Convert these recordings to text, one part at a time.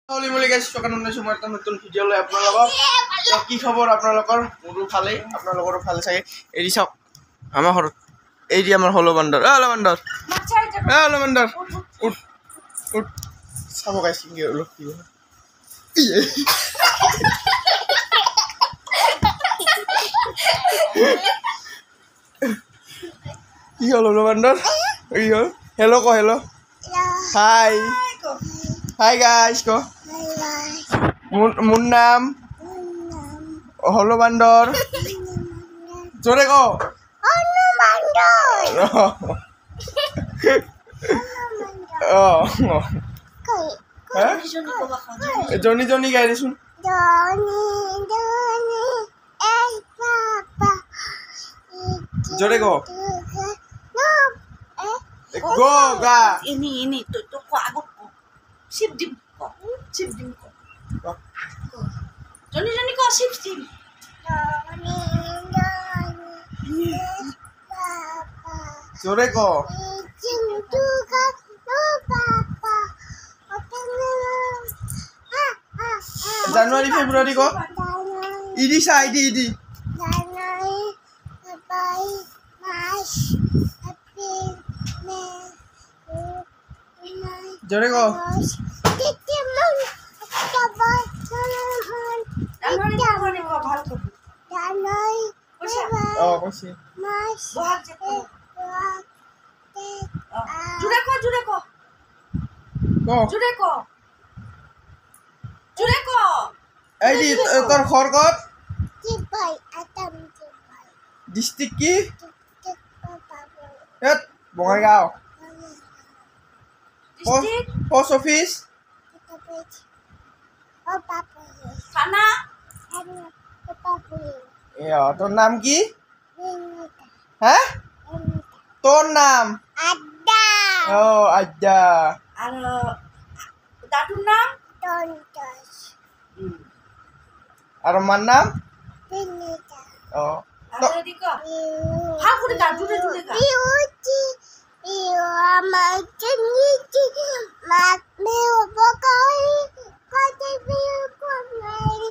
Holy moly guys, সকালে সময় এটা নতুন ভিডিও লৈ আপোনালোকৰ কি খবৰ আপোনালোকৰ মোৰো ভালেই আপোনালোকৰো ভালে চাগে এৰি চাওক আমাৰ ঘৰত এৰি আমাৰ হলো বান্দৰ হলো বান্দৰ হলো বান্দৰ উঠ উঠ চাব গাইছ কি হলো কি হলো বান্দৰ কি হল হেল্ল কো হেল্ল হাই হাই গাইস কো মোৰ নাম হলো বান্দৰ জোৰে কো হলো বান্দৰ জনি জনি গাই দেচোন জোরে কো go ga ini to ko agok ko sip dim ko joni ko sip dim jore ko January February ko idi sa idi January February March April jore ko কৈছে এই দি তোর ঘর কত ডিস্ট্রিক্ট কি বঙাইগাঁও পোস্ট অফিস থানা তোর নাম কি হ্যাঁ তোর নাম Ada ও আজ্জা আর দাদুর নাম Tontos আর আমার নাম Pinita ও আর এদিকে ভাগ করে দাও জুড়ে জুড়ে গা Beauty Amarganiti Mak Meobokai Kote Biukumari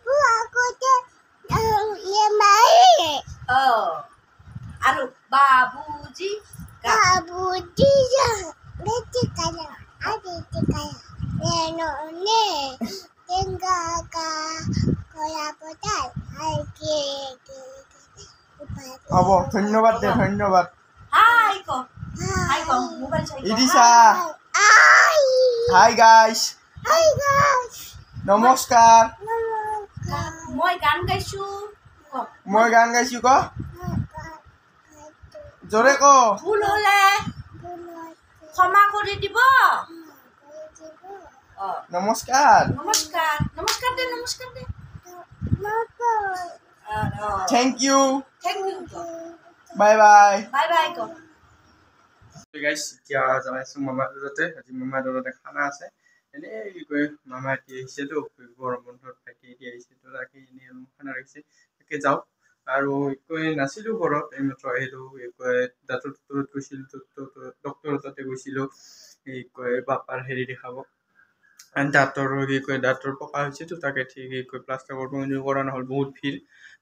Buakote Yemari আর বাবুজি Kabu Dija Betikaya Abitikaya Neno Ne Tengaka Koya Potai Haiki হব ধন্যবাদ দে ধন্যবাদ হাই কো মোবাইল চাই Idisha Hi hi guys Hi guys নমস্কাৰ মই গান গাইছো মই গান গাইছো ক জোৰে ক ভুল হলে ক্ষমা কৰে দিব নমস্কাৰ নমস্কার নমস্কার দে thank you thank you bye bye bye bye কো গাইস এতিয়া যাইছো মামাৰ ঘৰতে আজি মামাৰ ঘৰতে খানা আছে এনেই কৈ মামা এতিয়া আহিছেতো গৰম বন্ধত থাকি এতিয়া আহিছে তো তাকে এনেই খানা ৰাখিছে তাকে যাওঁ আৰু কৈ নাছিলোঁ ঘৰত এইমাত্ৰ আহিলোঁ কৈ ডাক্তৰ গৈছিলোঁ ডক্টৰৰ তাতে গৈছিলোঁ এই কৈ বাপাৰ হেৰি দেখাব দাঁতৰ কৈ দাঁতৰ পকা হৈছেতো তাকে ঠিক কৈ প্লাষ্টাৰ কৰা নহ'ল বহুত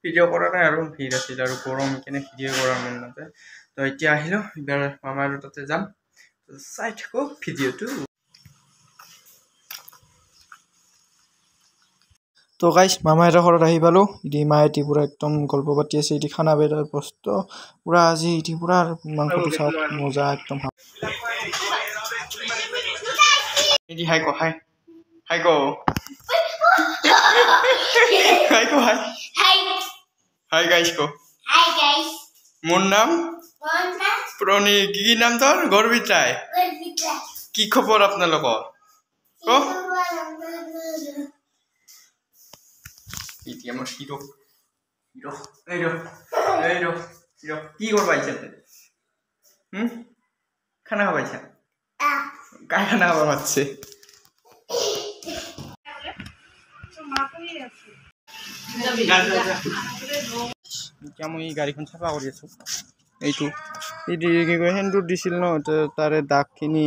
ভিডিঅ' কৰা নাই আৰু ভিৰ আছিল আৰু গৰম কেনে ভিডিঅ' কৰাৰ মন নাযায় তো এতিয়া আহিলোঁ এইবাৰ মামাৰ তাতে যাম চাই থাকোঁ ভিডিঅ'টো তো গাইছ মামাহঁতৰ ঘৰত আহি পালোঁ ইতি মায়ে পুৰা একদম গল্প পাতি আছে ইতি খানা বেদাৰ বস্ত পুৰা আজি ইতি পুৰা মাংসটো চাওক মজা একদম ইতি হাই ক হাই হাই ক হাই ক হাই হাই গাইছ ক Hi guys মোৰ নাম Bonta পুৰণি কি নাম তোৰ গৰ্বিতাই Gorbita কি খবৰ আপোনালোকৰ ক ইতি আমার হিরো হিরো হিরো কি করবা ইচ্ছাতে খানা খাবা ইচ্ছা কার খানা খাবা পাচ্ছে এতিয়া মই গাড়ীখন চাফা কৰি আছো এইটো কি কয় সেন্দুৰ দিছিল ন তাৰে দাগখিনি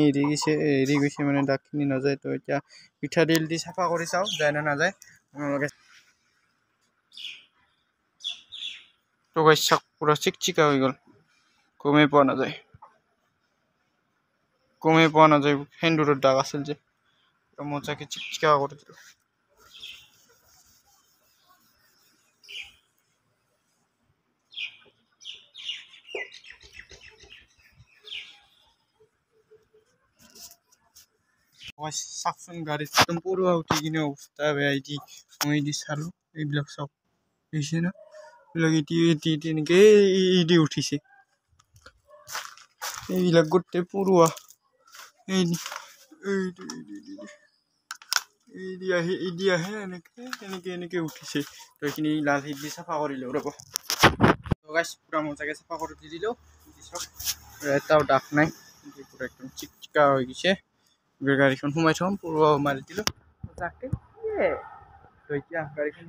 এৰি গৈছে মানে দাগখিনি নাযায় তো এতিয়া পিঠাতেল দি চাফা কৰি চাওঁ যায় নে নাযায় আপোনালোকে তো গাইছ চাওক পুৰা চিকচিকা হৈ গ'ল গমেই পোৱা নাযায় সেন্দুৰৰ দাগ আছিল যে মজাকে চিকচিকা কৰি দিলোঁ চাওকচোন গাড়ীত একদম পৰুৱা উঠি কিনে অৱস্থা বেয়া মই চালোঁ এইবিলাক চাওক দেখিছে ন এইবিলাক এনেকে দি উঠিছে এইবিলাক গোটেই পৰুৱা আহে এনেকে উঠিছে তো এইখিনি লাল হিট দি চাফা কৰিলোঁ ৰ'ব গাইছ পুৰা মজাকে চাফা কৰি দি দিলোঁ চাওক এটাও দাগ নাই পুৰা একদম চিকচিকা হৈ গৈছে গাড়ীখন সোমাই থ'ম পৰুৱা মাৰি দিলোঁ তাকে তো এতিয়া গাড়ীখন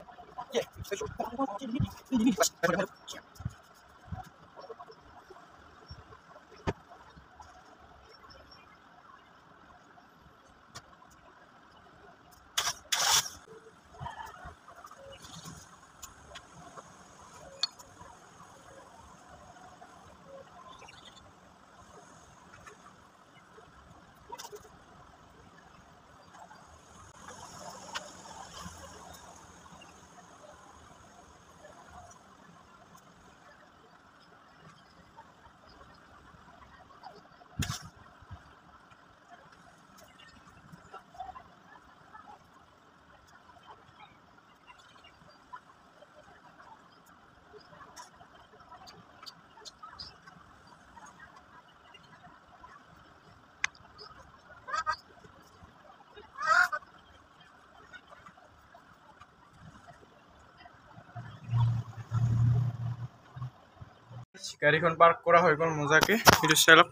গাড়ীখন পাৰ্ক কৰা হৈ গ'ল মজাকে সেইটো চালক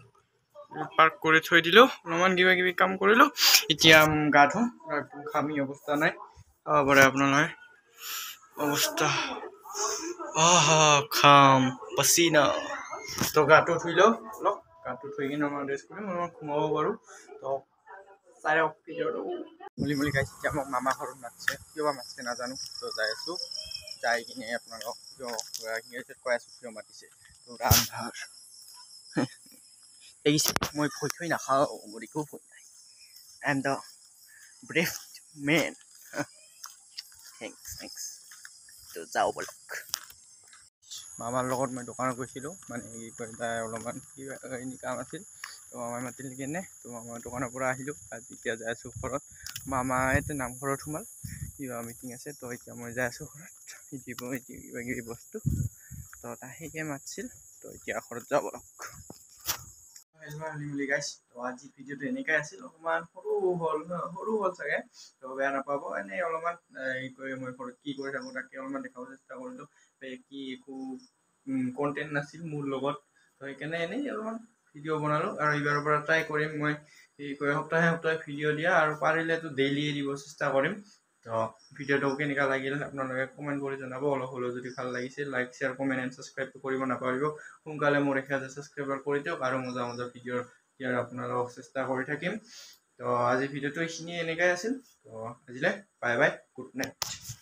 পাৰ্ক কৰি থৈ দিলোঁ অলপমান কিবা কিবি কাম কৰিলোঁ এতিয়া গা ধুম একদম ঘামি অৱস্থা নাই চাব পাৰে আপোনালোকে অৱস্থা ঘাম পচিনা তো গাটো ধুই লওঁ অলপ গাটো ধুই কিনে অলপমান ৰেষ্ট কৰিম অলপমান ঘুমাব পাৰোঁ তো চাই ভিডিঅ'টো মুলি গাইছে এতিয়া মোক মামা ঘৰত মাতিছে কিয় বা মাতিছে নাজানো তো যাই আছোঁ যাই কিনে আপোনালোকক কৈ আছোঁ কিয় মাতিছে তো ৰান্ধাৰ দেখিছে মই ভয় থৈ নাখাওঁ মোৰ একো ভয় নাই I am the brave man thanks তো যাওঁ বলক মামাৰ লগত মই দোকানত গৈছিলোঁ মানে কি কয় তাই অলপমান কিবা কাম আছিল তো মামাই মাতিল কেনে তো মামাৰ দোকানৰ পৰা আহিলোঁ আজি এতিয়া যাই আছোঁ ঘৰত মামাই নামঘৰত সোমাল কিবা মিটিং আছে তো এতিয়া মই যাই আছোঁ ঘৰত কিবা কিবি বস্তু তো তাই সেইকে মাতিছিল তো এতিয়া ঘৰত যাব বলক গাইছ তো আজি ভিডিঅ'টো এনেকৈ আছিল অলপমান সৰু হ'ল চাগে তো বেয়া নাপাব এনেই অলপমান মই ঘৰত কি কৰি থাকোঁ তাকে অলপমান দেখাব চেষ্টা কৰিলোঁ কি একো কণ্টেণ্ট নাছিল মোৰ লগত তো সেইকাৰণে এনেই অলপমান ভিডিঅ' বনালোঁ আৰু এইবাৰৰ পৰা ট্ৰাই কৰিম মই সপ্তাহে ভিডিঅ' দিয়া আৰু পাৰিলেতো ডেইলিয়ে দিব চেষ্টা কৰিম তো ভিডিঅ'টো কেনেকুৱা লাগিল আপোনালোকে কমেণ্ট কৰি জনাব অলপ হ'লেও যদি ভাল লাগিছে লাইক শ্বেয়াৰ কমেণ্ট এণ্ড ছাবস্ক্ৰাইবটো কৰিব নাপাহৰিব সোনকালে মোৰ 1000 ছাবস্ক্ৰাইবাৰ কৰি দিয়ক আৰু মজা ভিডিঅ' দিয়াৰ আপোনালোকক চেষ্টা কৰি থাকিম তো আজি ভিডিঅ'টো এইখিনিয়ে এনেকুৱাই আছিল তো আজিলৈ বাই বাই গুড নাইট